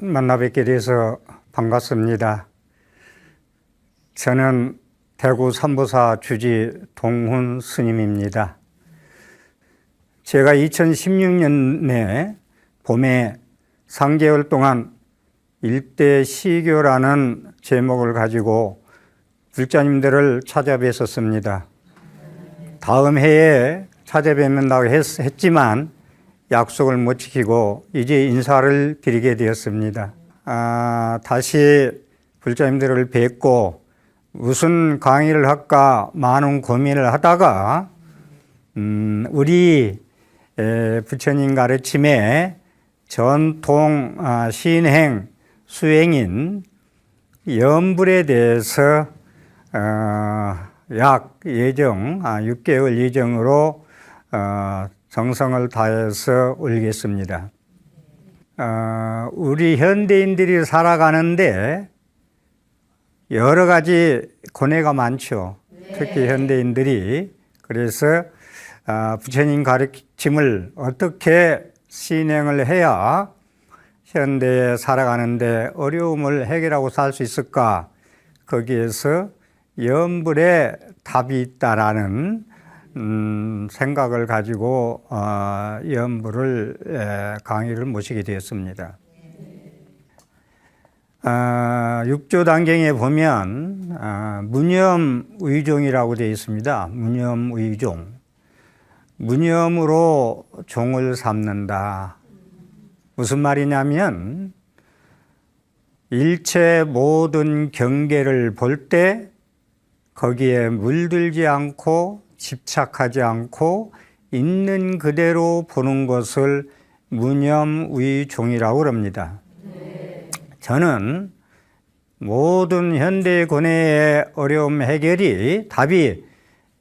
만나 뵙게 돼서 반갑습니다. 저는 대구 삼보사 주지 동훈 스님입니다. 제가 2016년에 봄에 3개월 동안 일대 시교라는 제목을 가지고 불자님들을 찾아뵀었습니다. 다음 해에 찾아뵙는다고 했지만 약속을 못 지키고 이제 인사를 드리게 되었습니다. 다시 불자님들을 뵙고 무슨 강의를 할까 많은 고민을 하다가 우리 부처님 가르침의 전통 신행 수행인 염불에 대해서 약 예정 6개월 예정으로 정성을 다해서 올리겠습니다. 우리 현대인들이 살아가는데 여러 가지 고뇌가 많죠. 특히 현대인들이. 그래서 부처님 가르침을 어떻게 신행을 해야 현대에 살아가는데 어려움을 해결하고 살 수 있을까? 거기에서 염불에 답이 있다라는 생각을 가지고 염불을 강의를 모시게 되었습니다. 6조 단경에 보면 무념의종이라고 되어 있습니다. 무념의종. 무념으로 종을 삼는다. 무슨 말이냐면 일체 모든 경계를 볼 때 거기에 물들지 않고 집착하지 않고 있는 그대로 보는 것을 무념의종이라고 합니다. 저는 모든 현대 고뇌의 어려움 해결이 답이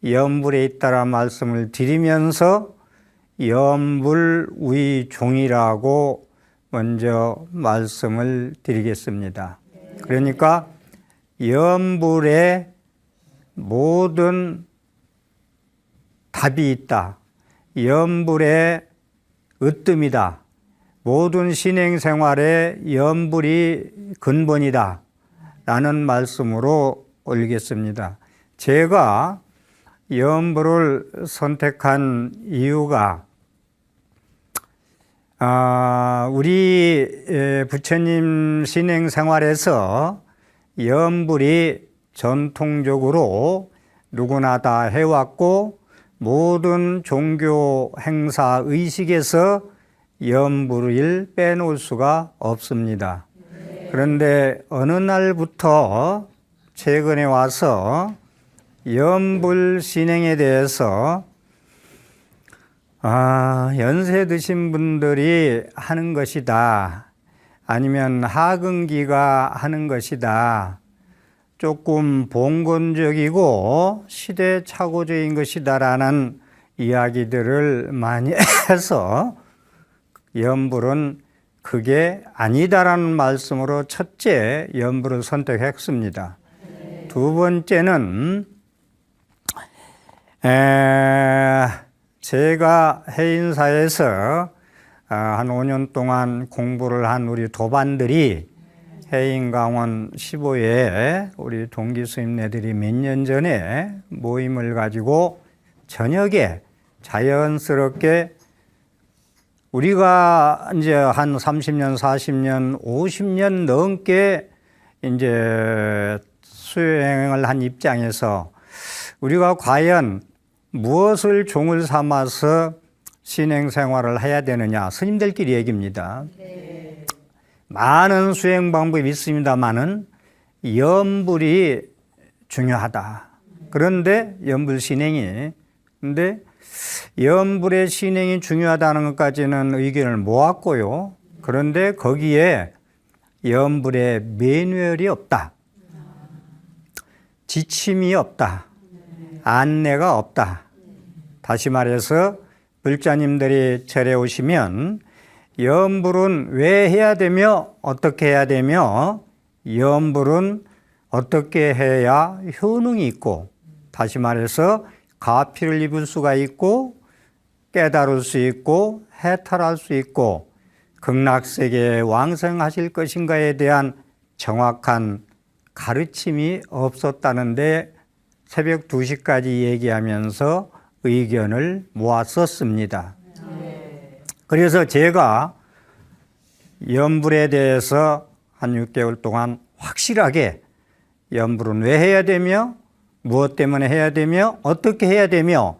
염불에 있다는 말씀을 드리면서 염불의종이라고 먼저 말씀을 드리겠습니다. 그러니까 염불에 모든 답이 있다. 염불의 으뜸이다. 모든 신행생활의 염불이 근본이다. 라는 말씀으로 올리겠습니다. 제가 염불을 선택한 이유가 우리 부처님 신행생활에서 염불이 전통적으로 누구나 다 해왔고 모든 종교 행사 의식에서 염불을 빼놓을 수가 없습니다. 그런데 어느 날부터 최근에 와서 염불 신행에 대해서 연세 드신 분들이 하는 것이다. 아니면 하근기가 하는 것이다. 조금 봉건적이고 시대착오적인 것이다라는 이야기들을 많이 해서 염불은 그게 아니다라는 말씀으로 첫째 염불을 선택했습니다. 두 번째는 제가 해인사에서 한 5년 동안 공부를 한 우리 도반들이 해인강원 15에 우리 동기 스님네들이 몇 년 전에 모임을 가지고 저녁에 자연스럽게 우리가 이제 한 30년, 40년, 50년 넘게 이제 수행을 한 입장에서 우리가 과연 무엇을 종을 삼아서 신행생활을 해야 되느냐. 스님들끼리 얘기입니다. 많은 수행 방법이 있습니다만은 염불이 중요하다. 그런데 염불 신행이 근데 염불의 신행이 중요하다는 것까지는 의견을 모았고요. 그런데 거기에 염불의 매뉴얼이 없다. 지침이 없다. 안내가 없다. 다시 말해서 불자님들이 절에 오시면 염불은 왜 해야 되며 어떻게 해야 되며 염불은 어떻게 해야 효능이 있고 다시 말해서 가피를 입을 수가 있고 깨달을 수 있고 해탈할 수 있고 극락세계에 왕성하실 것인가에 대한 정확한 가르침이 없었다는데 새벽 2시까지 얘기하면서 의견을 모았었습니다. 그래서 제가 염불에 대해서 한 6개월 동안 확실하게 염불은 왜 해야 되며 무엇 때문에 해야 되며 어떻게 해야 되며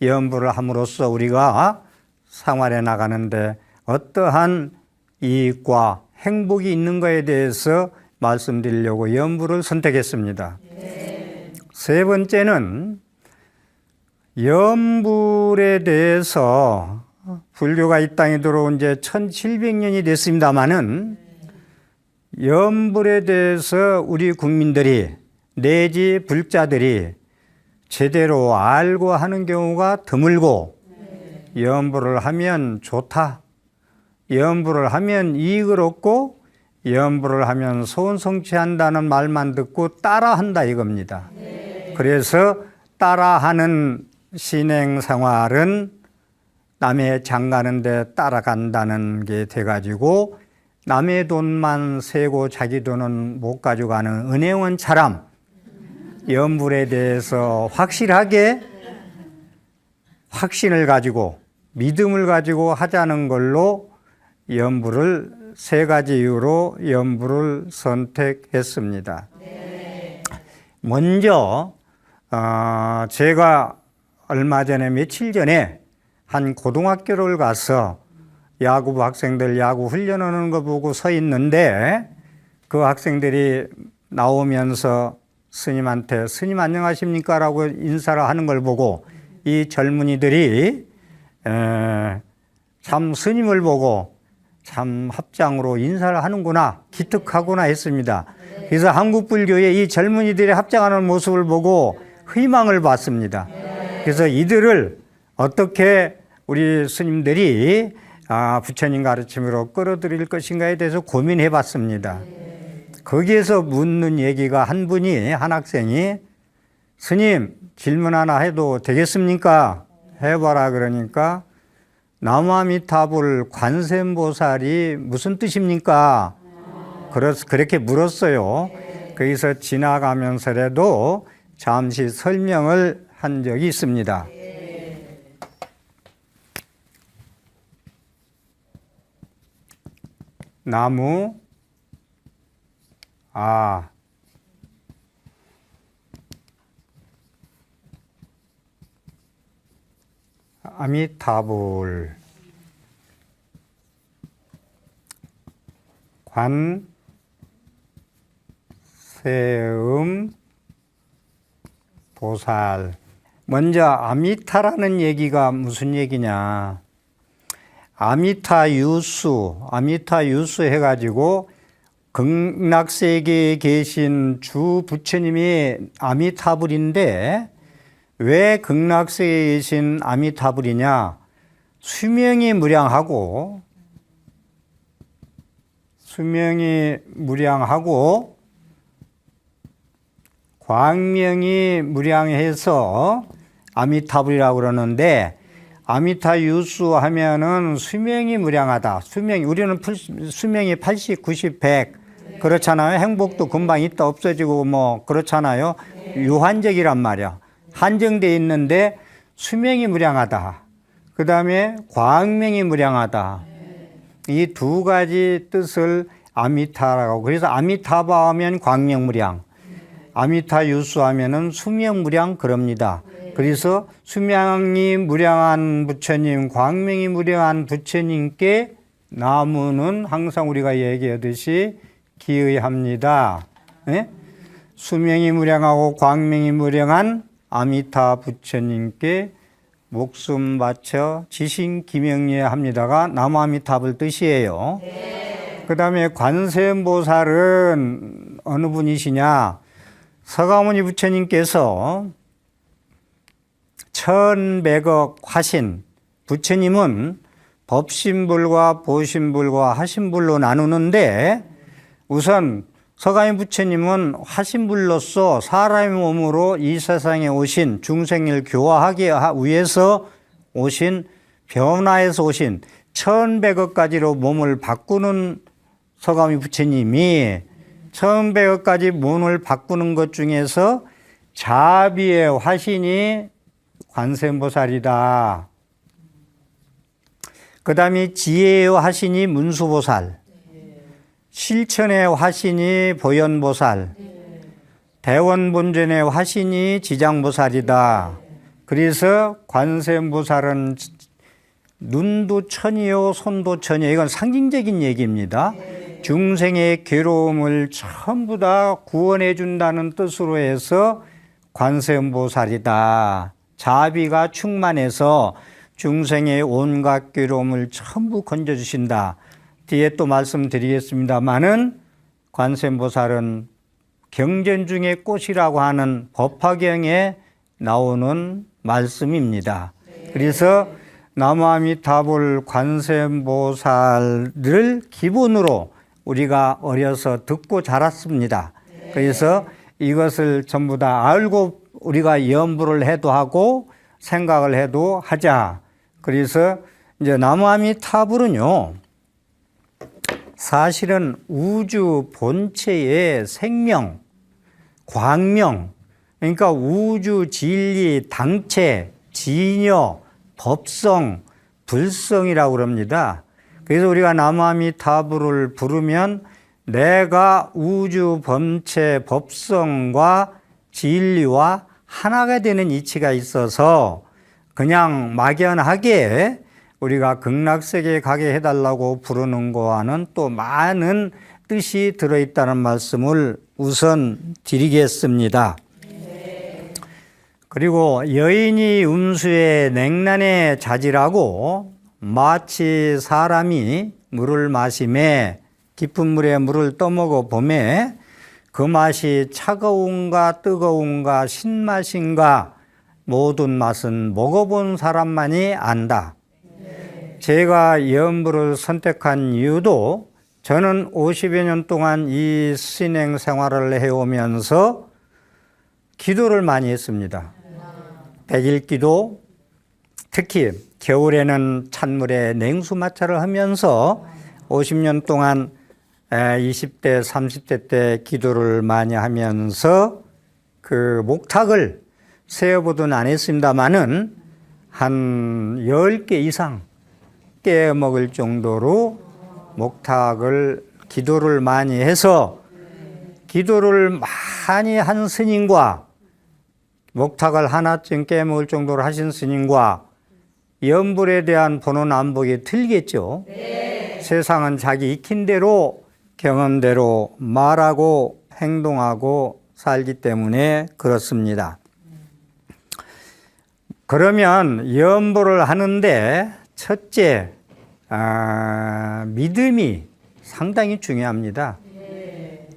염불을 함으로써 우리가 생활해 나가는데 어떠한 이익과 행복이 있는 것에 대해서 말씀드리려고 염불을 선택했습니다. 세 번째는 염불에 대해서 불교가 이 땅에 들어온 지 1700년이 됐습니다마는 염불에 대해서 우리 국민들이 내지 불자들이 제대로 알고 하는 경우가 드물고 염불을 하면 좋다, 염불을 하면 이익을 얻고 염불을 하면 소원 성취한다는 말만 듣고 따라한다 이겁니다. 그래서 따라하는 신행생활은 남의 장가는데 따라간다는 게 돼가지고 남의 돈만 세고 자기 돈은 못 가져가는 은행원처럼 염불에 대해서 확실하게 확신을 가지고 믿음을 가지고 하자는 걸로 염불을 세 가지 이유로 염불을 선택했습니다. 먼저 제가 얼마 전에 며칠 전에 한 고등학교를 가서 야구부 학생들 야구 훈련하는 거 보고 서 있는데 그 학생들이 나오면서 스님한테 스님 안녕하십니까 라고 인사를 하는 걸 보고 이 젊은이들이 참 스님을 보고 참 합장으로 인사를 하는구나 기특하구나 했습니다. 그래서 한국 불교의 이 젊은이들이 합장하는 모습을 보고 희망을 받습니다. 그래서 이들을 어떻게 우리 스님들이 부처님 가르침으로 끌어들일 것인가에 대해서 고민해 봤습니다. 거기에서 묻는 얘기가 한 학생이 스님 질문 하나 해도 되겠습니까? 해봐라 그러니까 나무아미타불 관세음보살이 무슨 뜻입니까? 그렇게 물었어요. 거기서 지나가면서라도 잠시 설명을 한 적이 있습니다. 나무 아미타불 관세음 보살. 먼저 아미타라는 얘기가 무슨 얘기냐. 아미타 유수 해가지고 극락세계에 계신 주 부처님이 아미타불인데 왜 극락세계에 계신 아미타불이냐. 수명이 무량하고 광명이 무량해서 아미타불이라고 그러는데 아미타 유수 하면은 수명이 무량하다. 우리는 수명이 80, 90, 100 그렇잖아요. 행복도 금방 있다 없어지고 뭐 그렇잖아요. 유한적이란 말이야. 한정돼 있는데 수명이 무량하다. 그 다음에 광명이 무량하다. 이 두 가지 뜻을 아미타라고. 그래서 아미타바 하면 광명무량, 아미타 유수하면은 수명무량 그럽니다. 그래서 수명이 무량한 부처님, 광명이 무량한 부처님께 나무는 항상 우리가 얘기하듯이 기의합니다. 네? 수명이 무량하고 광명이 무량한 아미타 부처님께 목숨 바쳐 지신 기명리에 합니다가 나무아미타불 뜻이에요. 그 다음에 관세음보살은 어느 분이시냐. 서가모니 부처님께서 1100억 화신, 부처님은 법신불과 보신불과 하신불로 나누는데 우선 서가모니 부처님은 화신불로서 사람의 몸으로 이 세상에 오신 중생을 교화하기 위해서 오신 변화해서 오신 천백억 가지로 몸을 바꾸는 서가모니 부처님이 1100억 가지 몸을 바꾸는 것 중에서 자비의 화신이 관세음보살이다. 그 다음에 지혜의 화신이 문수보살, 실천의 화신이 보현보살, 대원본전의 화신이 지장보살이다. 그래서 관세음보살은 눈도 천이요 손도 천이요. 이건 상징적인 얘기입니다. 중생의 괴로움을 전부 다 구원해 준다는 뜻으로 해서 관세음보살이다. 자비가 충만해서 중생의 온갖 괴로움을 전부 건져주신다. 뒤에 또 말씀드리겠습니다마는 관세음보살은 경전 중의 꽃이라고 하는 법화경에 나오는 말씀입니다. 그래서 나무아미타불 관세음보살을 기본으로 우리가 어려서 듣고 자랐습니다. 그래서 이것을 전부 다 알고 우리가 염불을 해도 하고 생각을 해도 하자. 그래서 이제 나무아미타불은요, 사실은 우주 본체의 생명, 광명, 그러니까 우주 진리, 당체, 진여, 법성, 불성이라고 그럽니다. 그래서 우리가 나무아미타불을 부르면 내가 우주 본체 법성과 진리와 하나가 되는 이치가 있어서 그냥 막연하게 우리가 극락세계에 가게 해달라고 부르는 거와는 또 많은 뜻이 들어있다는 말씀을 우선 드리겠습니다. 그리고 여인이 음수에 냉난에 자지라고 마치 사람이 물을 마시매 깊은 물에 물을 떠먹어 보매 그 맛이 차가운가 뜨거운가 신맛인가 모든 맛은 먹어본 사람만이 안다. 제가 염불을 선택한 이유도 저는 50여 년 동안 이 신행 생활을 해오면서 기도를 많이 했습니다. 백일기도, 특히 겨울에는 찬물에 냉수마찰을 하면서 50년 동안 20대, 30대 때 기도를 많이 하면서 그 목탁을 세어보든 안 했습니다마는 한 10개 이상 깨 먹을 정도로 목탁을 기도를 많이 해서 기도를 많이 한 스님과 목탁을 하나쯤 깨먹을 정도로 하신 스님과 염불에 대한 보는 안목이 틀리겠죠. 세상은 자기 익힌 대로 경험대로 말하고 행동하고 살기 때문에 그렇습니다. 그러면 염불을 하는데 첫째, 믿음이 상당히 중요합니다.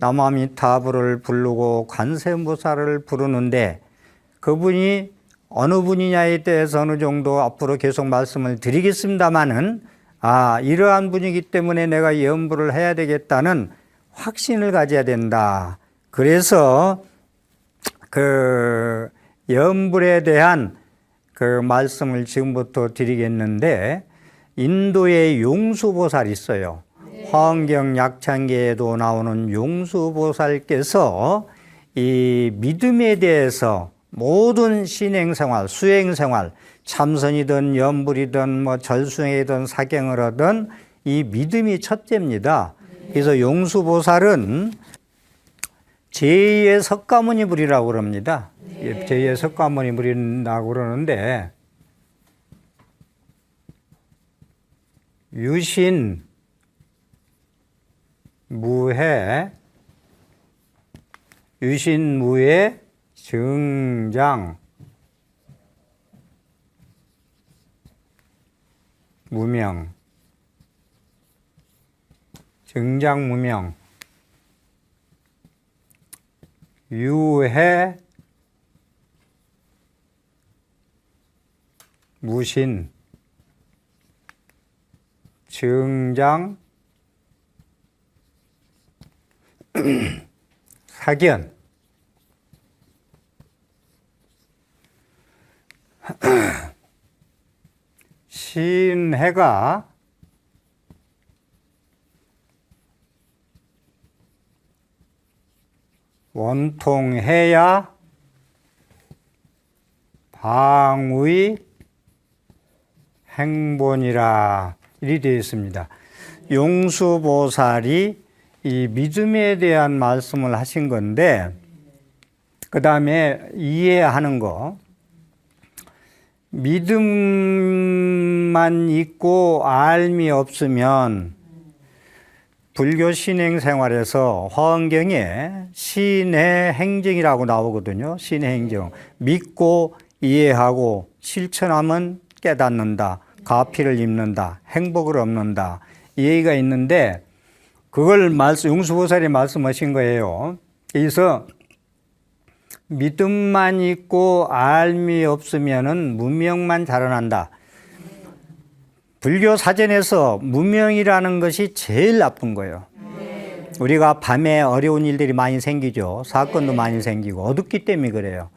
나무아미타불을 부르고 관세음보살을 부르는데 그분이 어느 분이냐에 대해서 어느 정도 앞으로 계속 말씀을 드리겠습니다마는 이러한 분이기 때문에 내가 염불을 해야 되겠다는 확신을 가져야 된다. 그래서 그 염불에 대한 그 말씀을 지금부터 드리겠는데 인도에 용수보살 있어요. 화엄경 약창계에도 나오는 용수보살께서 이 믿음에 대해서 모든 신행생활, 수행생활, 참선이든 염불이든 뭐 절수행이든 사경을 하든 이 믿음이 첫째입니다. 그래서 용수보살은 제2의 석가모니 불이라고 그럽니다. 제2의 석가모니 불이라고 그러는데 유신, 무해, 유신무해, 증장, 무명, 증장 무명, 유해, 무신, 증장, 사견. 신해가 원통해야 방의 행본이라 이리 되어 있습니다. 용수보살이 이 믿음에 대한 말씀을 하신 건데, 그 다음에 이해하는 거, 믿음만 있고 알미 없으면 불교 신행 생활에서 화엄경에 신의 행정이라고 나오거든요. 신의 행정. 믿고 이해하고 실천하면 깨닫는다. 가피를 입는다. 행복을 얻는다. 이 얘기가 있는데, 그걸 용수보살이 말씀하신 거예요. 그래서 믿음만 있고 알미 없으면은 무명만 자라난다. 불교 사전에서 무명이라는 것이 제일 나쁜 거예요. 우리가 밤에 어려운 일들이 많이 생기죠. 사건도 많이 생기고 어둡기 때문에 그래요.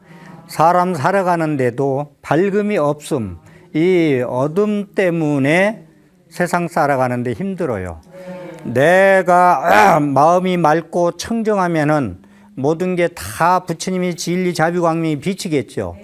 사람 살아가는데도 밝음이 없음, 이 어둠 때문에 세상 살아가는데 힘들어요. 내가 마음이 맑고 청정하면은 모든 게 다 부처님이 진리 자비광명이 비치겠죠.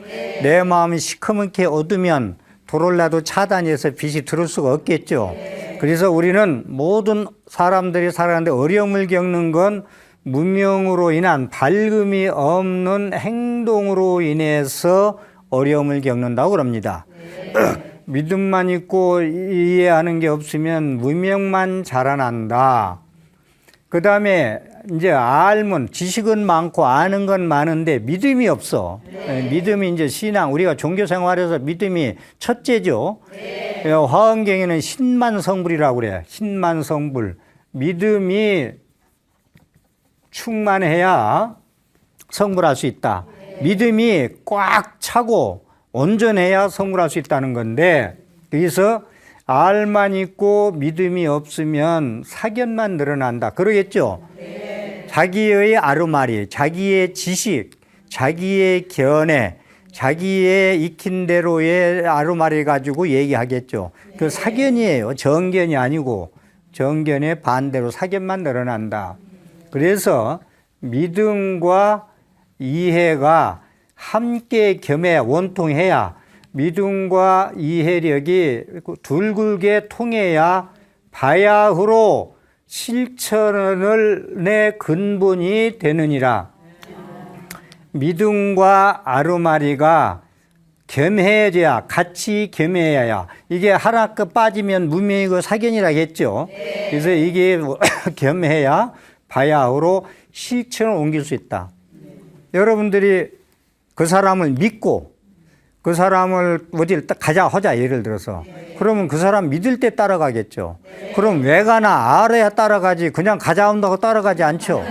내 마음이 시커멓게 어두면 불올라도 차단해서 빛이 들어올 수가 없겠죠. 그래서 우리는 모든 사람들이 살아가는데 어려움을 겪는 건 무명으로 인한 밝음이 없는 행동으로 인해서 어려움을 겪는다고 그럽니다. 믿음만 있고 이해하는 게 없으면 무명만 자라난다. 그 다음에 이제 알면 지식은 많고 아는 건 많은데 믿음이 없어. 믿음이 이제 신앙, 우리가 종교 생활에서 믿음이 첫째죠. 화엄경에는 신만성불이라고 그래. 신만성불. 믿음이 충만해야 성불할 수 있다. 믿음이 꽉 차고 온전해야 성불할 수 있다는 건데, 그래서 알만 있고 믿음이 없으면 사견만 늘어난다. 그러겠죠? 자기의 아르마리, 자기의 지식, 자기의 견해, 자기의 익힌 대로의 아르마리 가지고 얘기하겠죠. 그 사견이에요. 정견이 아니고 정견의 반대로 사견만 늘어난다. 그래서 믿음과 이해가 함께 겸해 원통해야, 믿음과 이해력이 둥글게 통해야 바야흐로 실천을 내 근본이 되느니라. 믿음과 아르마리가 겸해져야, 같이 겸해야, 이게 하나 거 빠지면 무명이고 사견이라겠죠. 그래서 이게 겸해야 바야흐로 실천을 옮길 수 있다. 여러분들이 그 사람을 믿고 그 사람을 어디를 가자 하자, 예를 들어서. 그러면 그 사람 믿을 때 따라가겠죠. 그럼 왜 가나 알아야 따라가지, 그냥 가자 한다고 따라가지 않죠.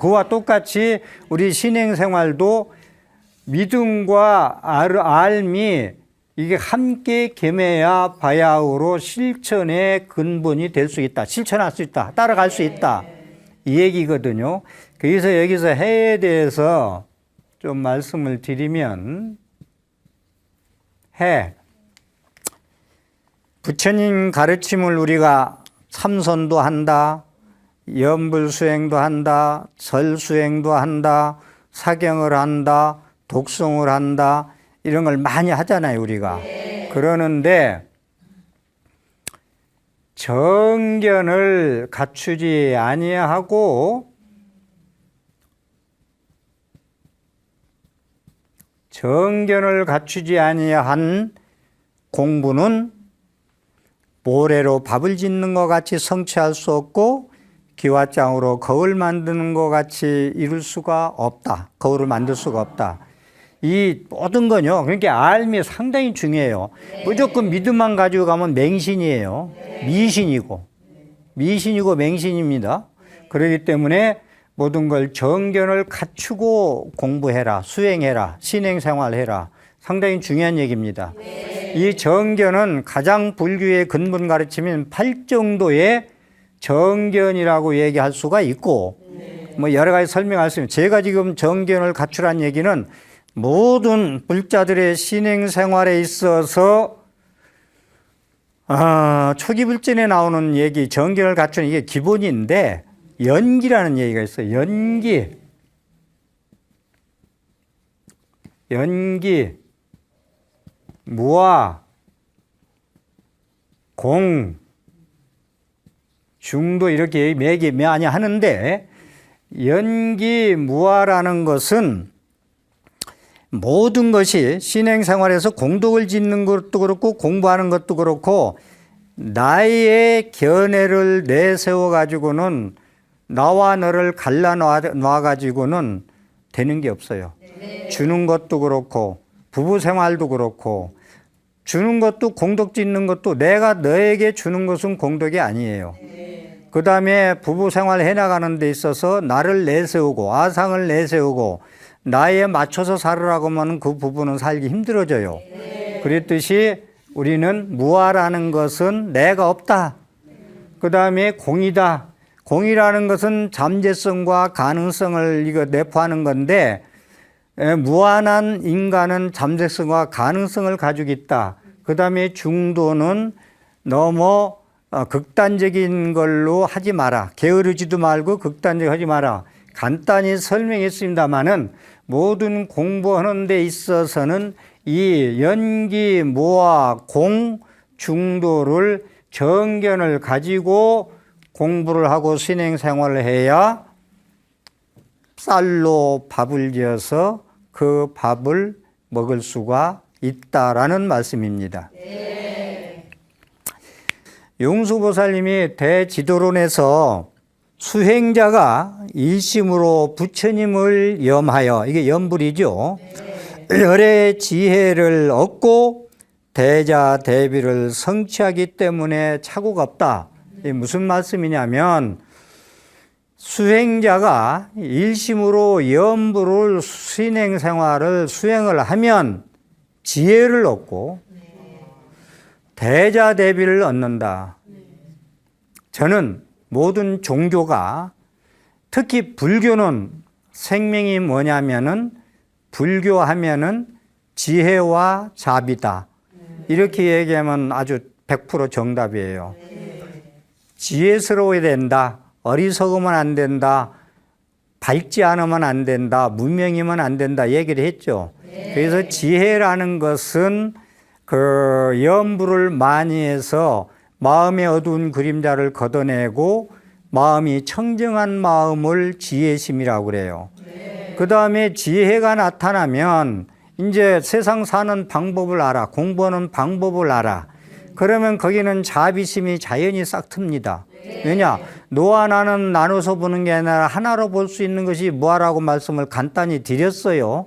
그와 똑같이 우리 신행생활도 믿음과 알미, 이게 함께 겸해야 바야흐로 실천의 근본이 될 수 있다. 실천할 수 있다. 따라갈 수 있다. 이 얘기거든요. 그래서 여기서 해에 대해서 좀 말씀을 드리면, 해, 부처님 가르침을 우리가 참선도 한다, 염불수행도 한다, 절수행도 한다, 사경을 한다, 독송을 한다, 이런 걸 많이 하잖아요, 우리가. 그러는데 정견을 갖추지 아니하고 정견을 갖추지 아니한 공부는 모래로 밥을 짓는 것 같이 성취할 수 없고 기와장으로 거울 만드는 것 같이 이룰 수가 없다. 거울을 만들 수가 없다. 이 모든 건요, 그러니까 알미 상당히 중요해요. 무조건 믿음만 가지고 가면 맹신이에요. 미신이고 맹신입니다. 그렇기 때문에 모든 걸 정견을 갖추고 공부해라, 수행해라, 신행생활해라. 상당히 중요한 얘기입니다. 이 정견은 가장 불교의 근본 가르침인 8정도의 정견이라고 얘기할 수가 있고, 뭐 여러 가지 설명할 수 있습니다. 제가 지금 정견을 갖추란 얘기는 모든 불자들의 신행생활에 있어서 초기 불전에 나오는 얘기, 정견을 갖추는 이게 기본인데, 연기라는 얘기가 있어요. 연기. 연기, 무화, 공, 중도 이렇게 매기 많이 하는데 연기, 무화라는 것은 모든 것이 신행생활에서 공덕을 짓는 것도 그렇고 공부하는 것도 그렇고 나의 견해를 내세워 가지고는 나와 너를 갈라놔 가지고는 되는 게 없어요. 주는 것도 그렇고 부부 생활도 그렇고 주는 것도 공덕 짓는 것도 내가 너에게 주는 것은 공덕이 아니에요. 그 다음에 부부 생활 해나가는 데 있어서 나를 내세우고 아상을 내세우고 나에 맞춰서 살으라고 하면 그 부부는 살기 힘들어져요. 그랬듯이 우리는 무아라는 것은 내가 없다. 그 다음에 공이다. 공이라는 것은 잠재성과 가능성을 이거 내포하는 건데 무한한 인간은 잠재성과 가능성을 가지고 있다. 그 다음에 중도는 너무 극단적인 걸로 하지 마라. 게으르지도 말고 극단적으로 하지 마라. 간단히 설명했습니다마는 모든 공부하는 데 있어서는 이 연기, 무아, 공, 중도를 정견을 가지고 공부를 하고 신행생활을 해야 쌀로 밥을 지어서 그 밥을 먹을 수가 있다라는 말씀입니다. 용수보살님이 대지도론에서 수행자가 일심으로 부처님을 염하여, 이게 염불이죠. 열의 지혜를 얻고 대자 대비를 성취하기 때문에 착오가 없다. 이게 무슨 말씀이냐면 수행자가 일심으로 염불을 신행생활을 수행을 하면 지혜를 얻고 대자 대비를 얻는다. 저는 모든 종교가 특히 불교는 생명이 뭐냐면은 불교하면은 지혜와 자비다. 이렇게 얘기하면 아주 100% 정답이에요. 지혜스러워야 된다. 어리석으면 안 된다. 밝지 않으면 안 된다. 무명이면 안 된다. 얘기를 했죠. 그래서 지혜라는 것은 그 염불을 많이 해서 마음의 어두운 그림자를 걷어내고 마음이 청정한 마음을 지혜심이라고 그래요. 그 다음에 지혜가 나타나면 이제 세상 사는 방법을 알아. 공부하는 방법을 알아. 그러면 거기는 자비심이 자연히 싹 틉니다. 왜냐? 너와 나는 나눠서 보는 게 아니라 하나로 볼 수 있는 것이 뭐라고 말씀을 간단히 드렸어요.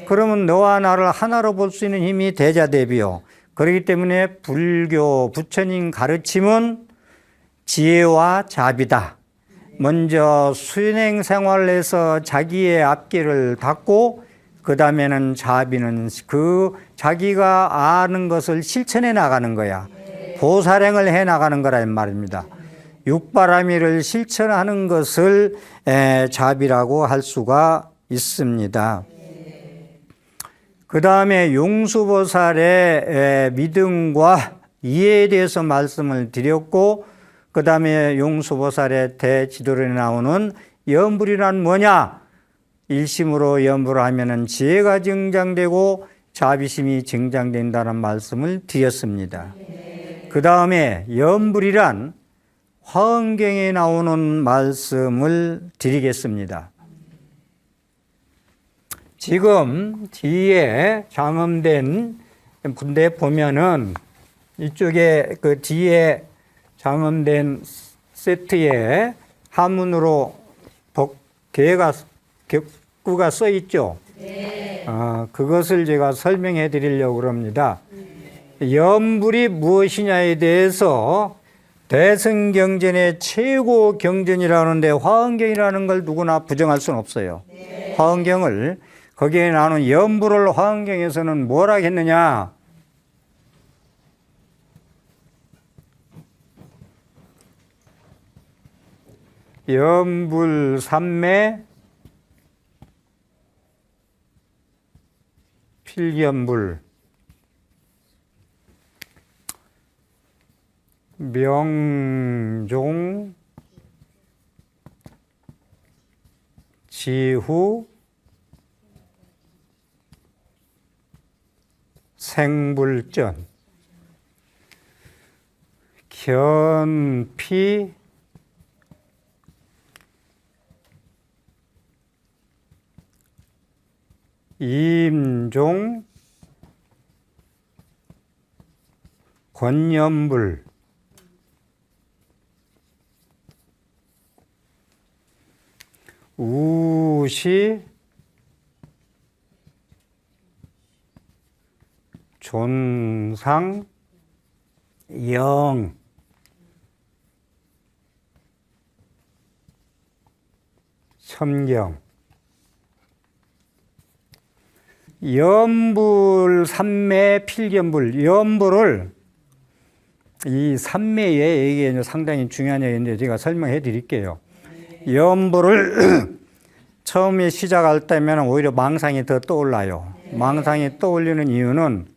그러면 너와 나를 하나로 볼 수 있는 힘이 대자대비요. 그렇기 때문에 불교 부처님 가르침은 지혜와 자비다. 먼저 수행 생활에서 자기의 앞길을 닦고 그 다음에는 자비는 그 자기가 아는 것을 실천해 나가는 거야. 보살행을 해 나가는 거란 말입니다. 육바라밀을 실천하는 것을 자비라고 할 수가 있습니다. 그 다음에 용수보살의 믿음과 이해에 대해서 말씀을 드렸고 그 다음에 용수보살의 대지도론에 나오는 염불이란 뭐냐? 일심으로 염불을 하면은 지혜가 증장되고 자비심이 증장된다는 말씀을 드렸습니다. 그 다음에 염불이란 화엄경에 나오는 말씀을 드리겠습니다. 지금 뒤에 장엄된 군데 보면은 이쪽에 그 뒤에 장엄된 세트에 한문으로 격구가 써 있죠. 그것을 제가 설명해 드리려고 합니다. 염불이 무엇이냐에 대해서 대승경전의 최고 경전이라고 하는데 화엄경이라는 걸 누구나 부정할 수는 없어요. 화엄경을 거기에 나오는 염불을 화엄경에서는 뭐라 했느냐? 염불 삼매 필염불 명종 지후 생불전, 견피, 임종, 권연불, 우시, 존상, 영, 첨경, 염불, 삼매, 필견불. 염불을 이 삼매에 이게 상당히 중요한 얘기인데 제가 설명해 드릴게요. 염불을 처음에 시작할 때면 오히려 망상이 더 떠올라요. 망상이 떠올리는 이유는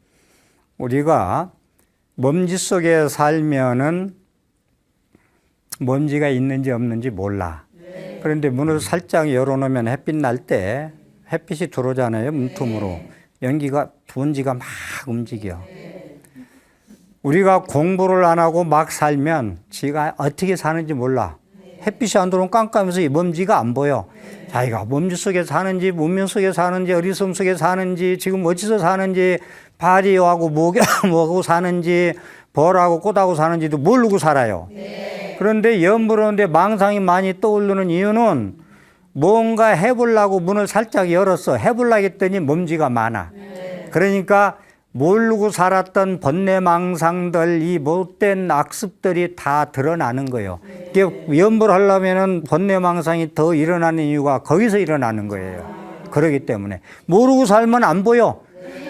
우리가 먼지 속에 살면은 먼지가 있는지 없는지 몰라. 그런데 문을 살짝 열어놓으면 햇빛 날 때 햇빛이 들어오잖아요. 문틈으로. 연기가, 먼지가 막 움직여. 우리가 공부를 안 하고 막 살면 지가 어떻게 사는지 몰라. 햇빛이 안 들어오면 깜깜해서 먼지가 안 보여. 자기가 먼지 속에 사는지, 문명 속에 사는지, 어리석음 속에 사는지, 지금 어디서 사는지, 바리하고 뭐하고 사는지, 벌하고 꽃하고 사는지도 모르고 살아요. 그런데 염불하는데 망상이 많이 떠오르는 이유는 뭔가 해보려고 문을 살짝 열었어. 해보려고 했더니 먼지가 많아. 그러니까 모르고 살았던 번뇌망상들, 이 못된 악습들이 다 드러나는 거예요. 염불하려면은 번뇌망상이 더 일어나는 이유가 거기서 일어나는 거예요. 그렇기 때문에 모르고 살면 안 보여.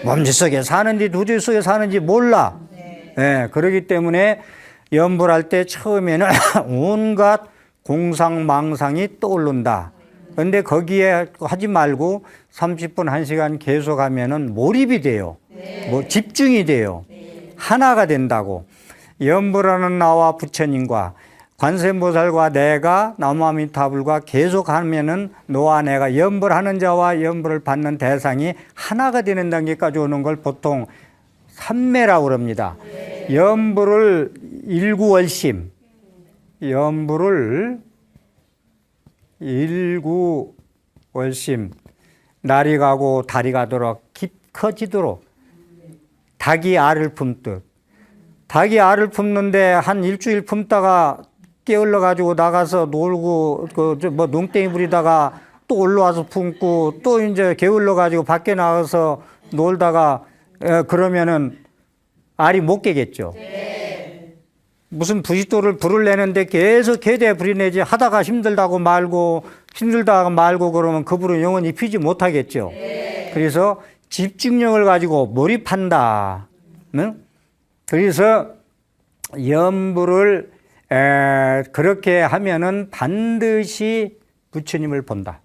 먼지 속에 사는지 두지 속에 사는지 몰라. 예, 그렇기 때문에 염불할 때 처음에는 온갖 공상망상이 떠오른다. 그런데 거기에 하지 말고 30분, 1시간 계속 하면은 몰입이 돼요. 뭐 집중이 돼요. 하나가 된다고. 염불하는 나와 부처님과 관세음보살과 내가 나무아미타불과 계속 하면은 너와 내가 염불하는 자와 염불을 받는 대상이 하나가 되는 단계까지 오는 걸 보통 삼매라고 그럽니다. 염불을 일구월심, 염불을 일구월심, 날이 가고 달이 가도록 커지도록 닭이 알을 품듯. 닭이 알을 품는데 한 일주일 품다가 깨울러 가지고 나가서 놀고 뭐 농땡이 부리다가 또 올라와서 품고 또 이제 게을러 가지고 밖에 나가서 놀다가 그러면은 알이 못 깨겠죠. 무슨 부싯돌을 불을 내는데 계속 개대 불이 내지 하다가 힘들다고 말고 그러면 그 불은 영원히 피지 못하겠죠. 그래서 집중력을 가지고 몰입한다. 그래서 염불을 그렇게 하면은 반드시 부처님을 본다.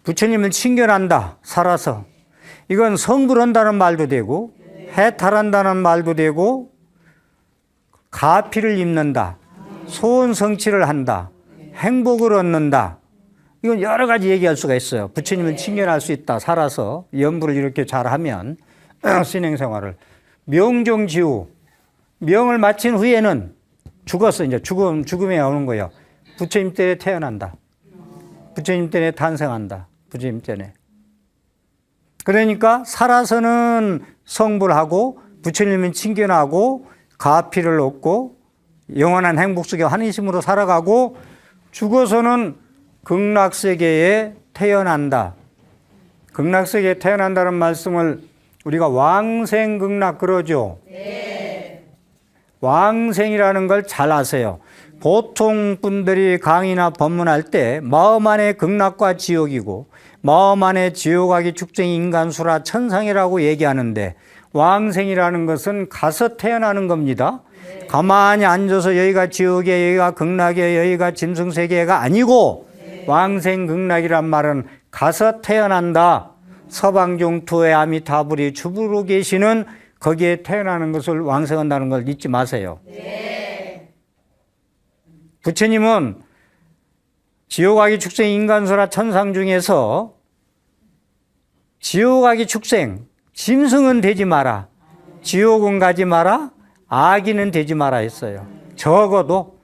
부처님을 친견한다. 살아서. 이건 성불한다는 말도 되고 해탈한다는 말도 되고 가피를 입는다. 소원 성취를 한다. 행복을 얻는다. 이건 여러 가지 얘기할 수가 있어요. 부처님을 친견할 수 있다. 살아서 염불을 이렇게 잘하면 신행생활을. 명종지후. 명을 마친 후에는 죽었어. 이제 죽음에 오는 거예요. 부처님 때에 태어난다. 부처님 때에 탄생한다. 부처님 때에. 그러니까 살아서는 성불하고 부처님을 친견하고 가피를 얻고 영원한 행복 속에 환희심으로 살아가고 죽어서는 극락세계에 태어난다. 극락세계에 태어난다는 말씀을 우리가 왕생극락 그러죠. 왕생이라는 걸 잘 아세요. 보통 분들이 강의나 법문할 때 마음 안에 극락과 지옥이고 마음 안에 지옥하기 축생 인간수라 천상이라고 얘기하는데 왕생이라는 것은 가서 태어나는 겁니다. 가만히 앉아서 여기가 지옥에 여기가 극락에 여기가 짐승세계가 아니고 왕생극락이란 말은 가서 태어난다. 서방종토의 아미타불이 주부로 계시는 거기에 태어나는 것을 왕생한다는 걸 잊지 마세요. 부처님은 지옥하기 축생 인간수라 천상 중에서 지옥하기 축생, 짐승은 되지 마라. 지옥은 가지 마라. 악인은 되지 마라 했어요. 적어도.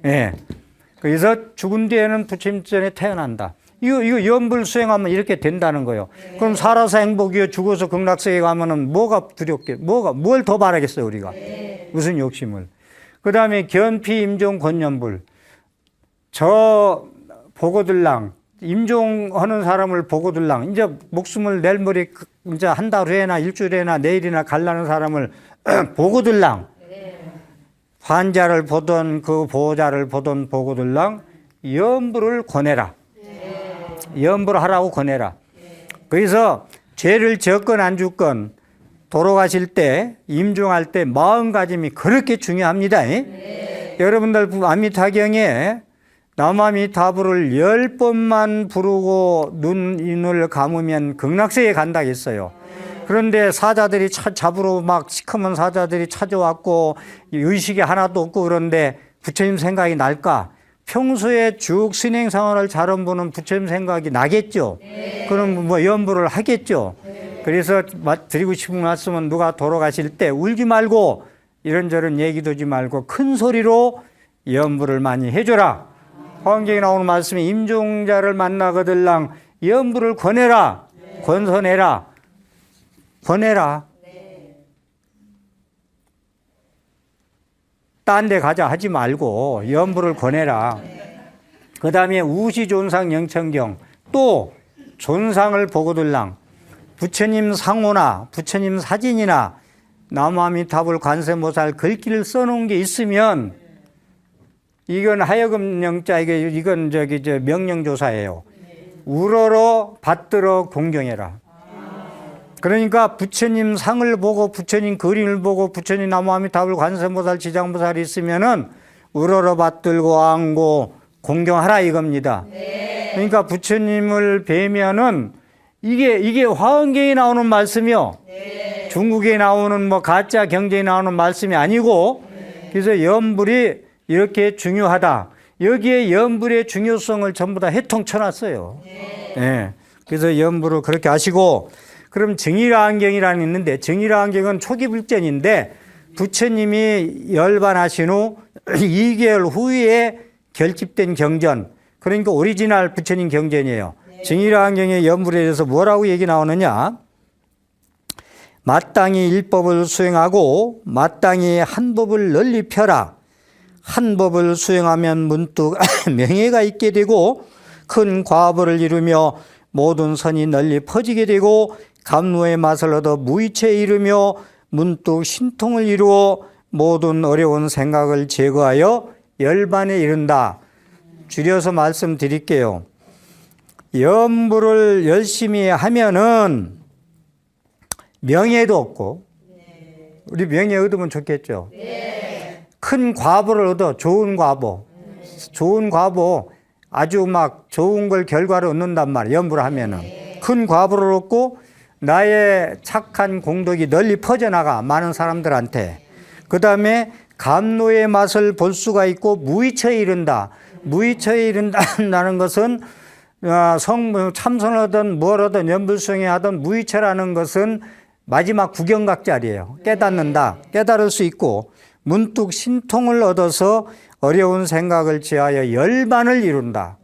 예. 그래서 죽은 뒤에는 부처님 전에 태어난다. 이거 염불 수행하면 이렇게 된다는 거예요. 그럼 살아서 행복이요, 죽어서 극락세계 가면은 뭐가 두렵게, 뭘 더 바라겠어요, 우리가. 무슨 욕심을. 그 다음에 견피, 임종, 권연불. 저 보고들랑, 임종하는 사람을 보고들랑, 이제 목숨을 내일 모레, 이제 한 달 후에나 일주일 후에나 내일이나 갈라는 사람을 보고들랑, 환자를 보던 그 보호자를 보던 보고들랑 염불을 권해라. 염불을 하라고 권해라. 그래서 죄를 졌건 안 죽건 돌아가실 때, 임종할 때 마음가짐이 그렇게 중요합니다. 여러분들 아미타경에 남아미타불을 10번만 부르고 눈을 감으면 극락세에 간다 했어요. 그런데 사자들이 잡으러 막 시커먼 사자들이 찾아왔고 의식이 하나도 없고 그런데 부처님 생각이 날까? 평소에 쭉 신행생활을 잘한 분은 부처님 생각이 나겠죠. 그럼 뭐 염불을 하겠죠. 그래서 드리고 싶은 말씀은 누가 돌아가실 때 울지 말고 이런저런 얘기도 하지 말고 큰 소리로 염불을 많이 해줘라. 화엄경에 나오는 말씀이 임종자를 만나거들랑 염불을 권해라. 권선해라. 권해라. 딴 데 가자 하지 말고 염불을 권해라. 그 다음에 우시존상 영천경, 또 존상을 보고들랑 부처님 상호나 부처님 사진이나 남아미타불 관세모살 글귀를 써놓은 게 있으면 이건 하여금 영자, 이건 명령조사예요. 우러러 받들어 공경해라. 그러니까 부처님 상을 보고 부처님 그림을 보고 부처님 남아미타불 관세모살 지장보살이 있으면은 우러러 받들고 안고 공경하라 이겁니다. 그러니까 부처님을 뵈면은 이게 화엄경에 나오는 말씀이요. 중국에 나오는 뭐 가짜 경전에 나오는 말씀이 아니고 그래서 염불이 이렇게 중요하다. 여기에 염불의 중요성을 전부 다 해통쳐놨어요. 네. 그래서 염불을 그렇게 하시고 그럼 증일화안경이라는 게 있는데 증일화안경은 초기 불전인데 부처님이 열반하신 후 2개월 후에 결집된 경전, 그러니까 오리지널 부처님 경전이에요. 증일화안경의 염불에 대해서 뭐라고 얘기 나오느냐? 마땅히 일법을 수행하고 마땅히 한 법을 널리 펴라. 한 법을 수행하면 문득 명예가 있게 되고 큰 과보를 이루며 모든 선이 널리 퍼지게 되고 감로의 맛을 얻어 무이체에 이르며 문득 신통을 이루어 모든 어려운 생각을 제거하여 열반에 이른다. 줄여서 말씀드릴게요. 염불을 열심히 하면은 명예도 없고, 우리 명예 얻으면 좋겠죠. 큰 과보를 얻어, 좋은 과보. 좋은 과보, 아주 막 좋은 걸 결과를 얻는단 말이에요. 염불을 하면은. 큰 과보를 얻고, 나의 착한 공덕이 널리 퍼져나가, 많은 사람들한테. 그 다음에 감노의 맛을 볼 수가 있고, 무이처에 이른다. 무이처에 이른다는 것은, 참선을 하든 뭘 하든 염불수행에 하든 무이처라는 것은 마지막 구경각자리예요. 깨닫는다. 깨달을 수 있고, 문득 신통을 얻어서 어려운 생각을 제하여 열반을 이룬다.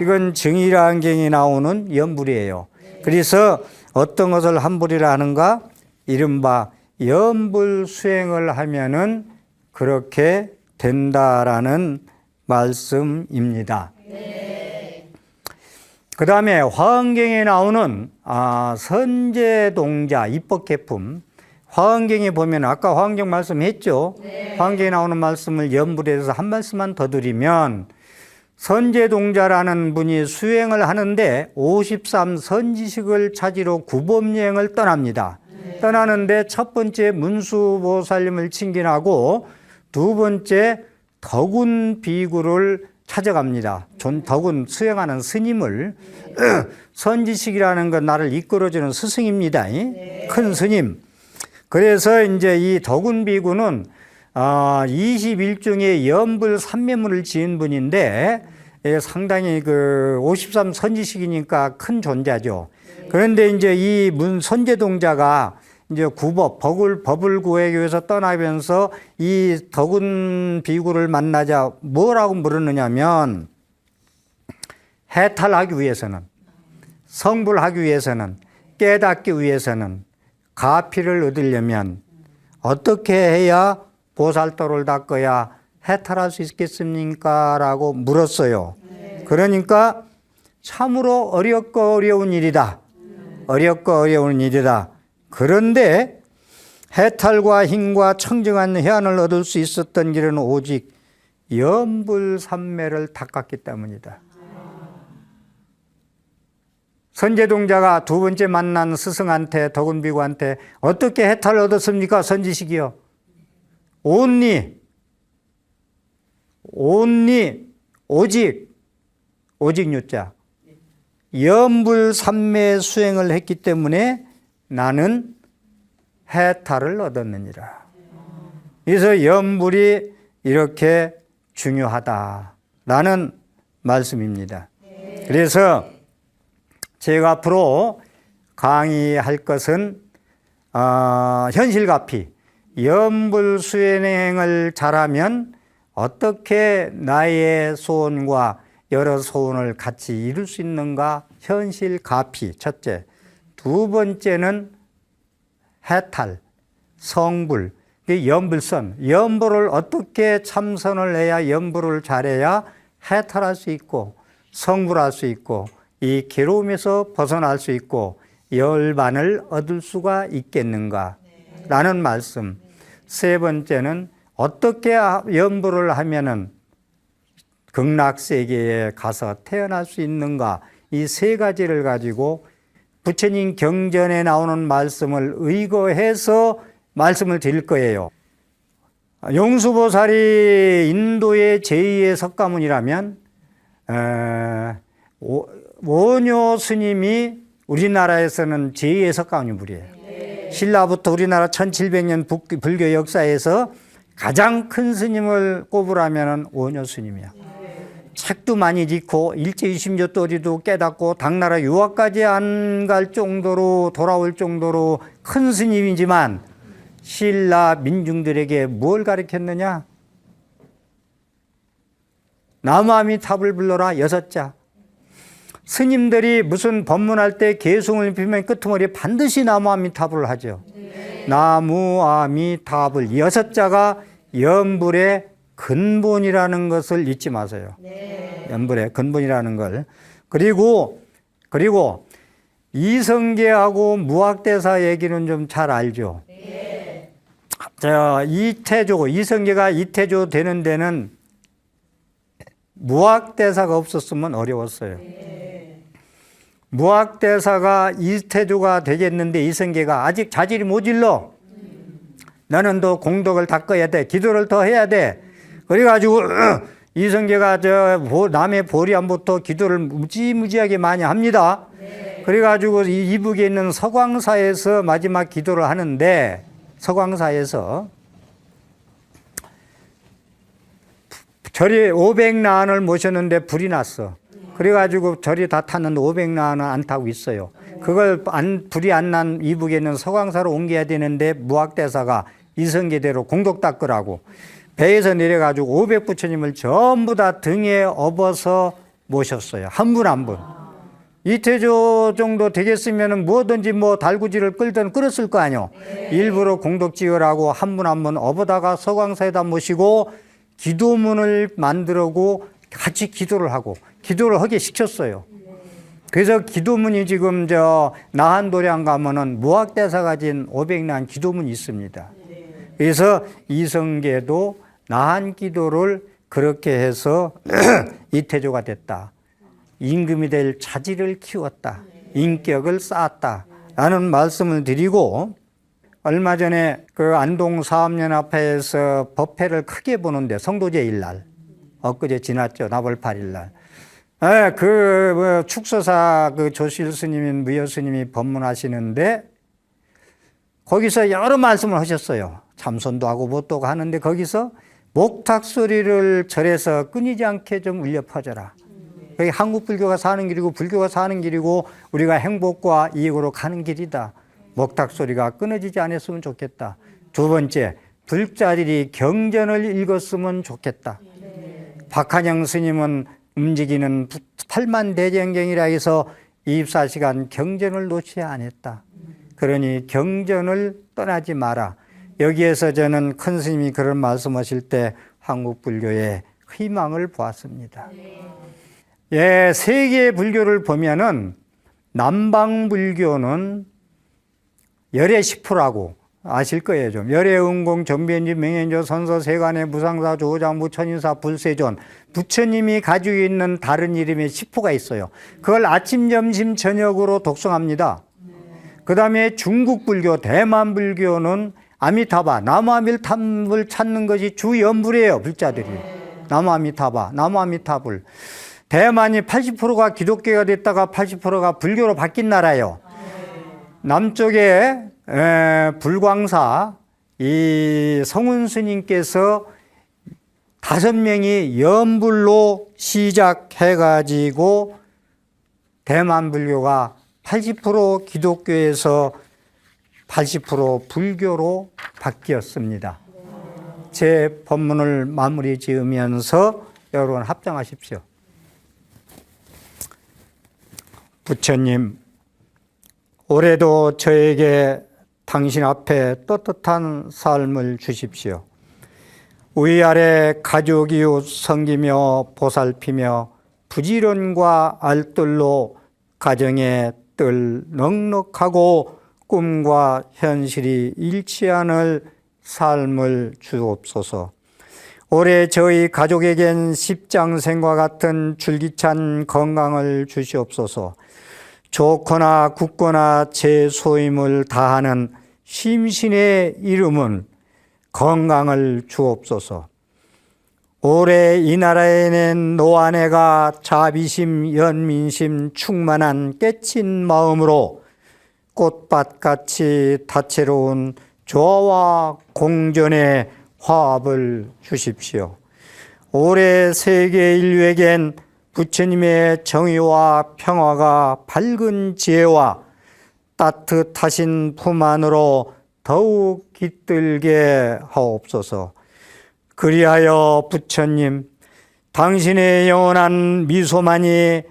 이건 증일화안경에 나오는 염불이에요. 그래서 어떤 것을 함불이라 하는가? 이른바 염불 수행을 하면은 그렇게 된다라는 말씀입니다. 그 다음에 화엄경에 나오는 선제동자 입법개품, 화엄경에 보면 아까 화엄경 말씀했죠. 화엄경에 나오는 말씀을 염불에 대해서 한 말씀만 더 드리면 선제동자라는 분이 수행을 하는데 53 선지식을 찾으러 구법여행을 떠납니다. 떠나는데 첫 번째 문수보살님을 친견하고 두 번째 덕운 비구를 찾아갑니다. 덕운 수행하는 스님을 선지식이라는 건 나를 이끌어주는 스승입니다. 큰 스님. 그래서 이제 이 덕운 비구는 21종의 염불 삼매문을 지은 분인데 상당히 그 53 선지식이니까 큰 존재죠. 그런데 이제 이 선제동자가 이제 법을 구하기 위해서 떠나면서 이 덕은 비구를 만나자 뭐라고 물었느냐면, 해탈하기 위해서는, 성불하기 위해서는, 깨닫기 위해서는, 가피를 얻으려면 어떻게 해야 보살도를 닦아야 해탈할 수 있겠습니까? 라고 물었어요. 그러니까 참으로 어렵고 어려운 일이다. 어렵고 어려운 일이다. 그런데 해탈과 힘과 청정한 해안을 얻을 수 있었던 길은 오직 염불삼매를 닦았기 때문이다. 선제동자가 두 번째 만난 스승한테, 덕은비구한테 어떻게 해탈을 얻었습니까? 선지식이요. 온리, 오직 유자. 염불삼매 수행을 했기 때문에 나는 해탈을 얻었느니라. 그래서 염불이 이렇게 중요하다라는 말씀입니다. 그래서 제가 앞으로 강의할 것은 현실가피, 염불 수행을 잘하면 어떻게 나의 소원과 여러 소원을 같이 이룰 수 있는가? 현실가피, 첫째. 두 번째는 해탈, 성불, 염불선. 염불을 어떻게 참선을 해야, 염불을 잘해야 해탈할 수 있고 성불할 수 있고 이 괴로움에서 벗어날 수 있고 열반을 얻을 수가 있겠는가 라는 말씀. 세 번째는 어떻게 염불을 하면은 극락세계에 가서 태어날 수 있는가. 이 세 가지를 가지고 부처님 경전에 나오는 말씀을 의거해서 말씀을 드릴 거예요. 용수보살이 인도의 제2의 석가모니라면 원효 스님이 우리나라에서는 제2의 석가모니물이에요. 신라부터 우리나라 1700년 불교 역사에서 가장 큰 스님을 꼽으라면 원효 스님이야. 책도 많이 읽고 일제유심조도리도 깨닫고 당나라 유학까지 안 갈 정도로 돌아올 정도로 큰 스님이지만 신라 민중들에게 뭘 가르쳤느냐? 나무아미타불 불러라 6자. 스님들이 무슨 법문할 때 개송을 피면 끄트머리에 반드시 나무아미타불을 하죠. 나무아미타불 6자가 염불의 근본이라는 것을 잊지 마세요. 염불의 근본이라는 걸. 그리고 이성계하고 무학대사 얘기는 좀 잘 알죠. 이성계가 이태조 되는 데는 무학대사가 없었으면 어려웠어요. 무학대사가 이태조가 되겠는데 이성계가 아직 자질이 모질러. 너는 더 공덕을 닦아야 돼. 기도를 더 해야 돼. 그래가지고 이성계가 남의 보리안부터 기도를 무지무지하게 많이 합니다. 그래가지고 이북에 있는 서광사에서 마지막 기도를 하는데 서광사에서 절이 500난을 모셨는데 불이 났어. 그래가지고 절이 다 탔는데 500난은 안 타고 있어요. 그걸 불이 안 난 이북에 있는 서광사로 옮겨야 되는데 무학대사가 이성계대로 공덕 닦으라고 배에서 내려가지고 500부처님을 전부 다 등에 업어서 모셨어요. 한 분 한 분. 이태조 정도 되겠으면 뭐든지 달구지를 끌든 끌었을 거 아니요. 일부러 공덕 지으라고 한 분 한 분 업어다가 서광사에다 모시고 기도문을 만들고 같이 기도를 하고 기도를 하게 시켰어요. 그래서 기도문이 지금 나한도량 가면은 무학대사가 진 500난 기도문이 있습니다. 그래서 이성계도 나한 기도를 그렇게 해서 이태조가 됐다. 임금이 될 자질을 키웠다. 인격을 쌓았다. 라는 말씀을 드리고 얼마 전에 그 안동 사업연합회에서 법회를 크게 보는데 성도제일날 엊그제 지났죠. 나벌 8일날. 축서사 조실 스님인 무여 스님이 법문하시는데 거기서 여러 말씀을 하셨어요. 참선도 하고 뭣도 하는데 거기서 목탁 소리를 절에서 끊이지 않게 좀 울려 퍼져라. 그게 한국 불교가 사는 길이고 불교가 사는 길이고 우리가 행복과 이익으로 가는 길이다. 목탁 소리가 끊어지지 않았으면 좋겠다. 두 번째, 불자들이 경전을 읽었으면 좋겠다. 박한영 스님은 움직이는 8만 대전경이라 해서 24시간 경전을 놓지 않았다. 그러니 경전을 떠나지 마라. 여기에서 저는 큰 스님이 그런 말씀하실 때 한국 불교의 희망을 보았습니다. 예, 세계 불교를 보면은 남방 불교는 열의 10%라고 아실 거예요. 좀 열의 은공 정변지 명현조 선서 세간의 무상사 조장부 천인사 불세존 부처님이 가지고 있는 다른 이름의 10%가 있어요. 그걸 아침 점심 저녁으로 독송합니다. 그 다음에 중국 불교 대만 불교는 아미타바 나무 아미타불 찾는 것이 주 연불이에요. 불자들이 나무 아미타바 나무 아미타불. 대만이 80%가 기독교가 됐다가 80%가 불교로 바뀐 나라예요. 남쪽에 불광사 이 성운 스님께서 5명이 연불로 시작해가지고 대만 불교가 80% 기독교에서 80% 불교로 바뀌었습니다. 제 법문을 마무리 지으면서 여러분 합장하십시오. 부처님, 올해도 저에게 당신 앞에 떳떳한 삶을 주십시오. 위아래 가족 이웃 섬기며 보살피며 부지런과 알뜰로 가정의 뜰 넉넉하고 꿈과 현실이 일치하는 삶을 주옵소서. 올해 저희 가족에겐 십장생과 같은 줄기찬 건강을 주시옵소서. 좋거나 굳거나 제 소임을 다하는 심신의 이름은 건강을 주옵소서. 올해 이 나라에는 노아내가 자비심, 연민심 충만한 깨친 마음으로 꽃밭같이 다채로운 조화와 공존의 화합을 주십시오. 올해 세계 인류에겐 부처님의 정의와 평화가 밝은 지혜와 따뜻하신 품 안으로 더욱 깃들게 하옵소서. 그리하여 부처님, 당신의 영원한 미소만이,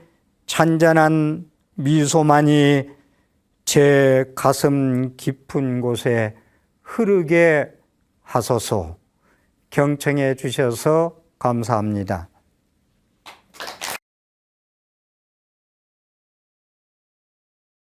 찬잔한 미소만이 제 가슴 깊은 곳에 흐르게 하소서. 경청해 주셔서 감사합니다.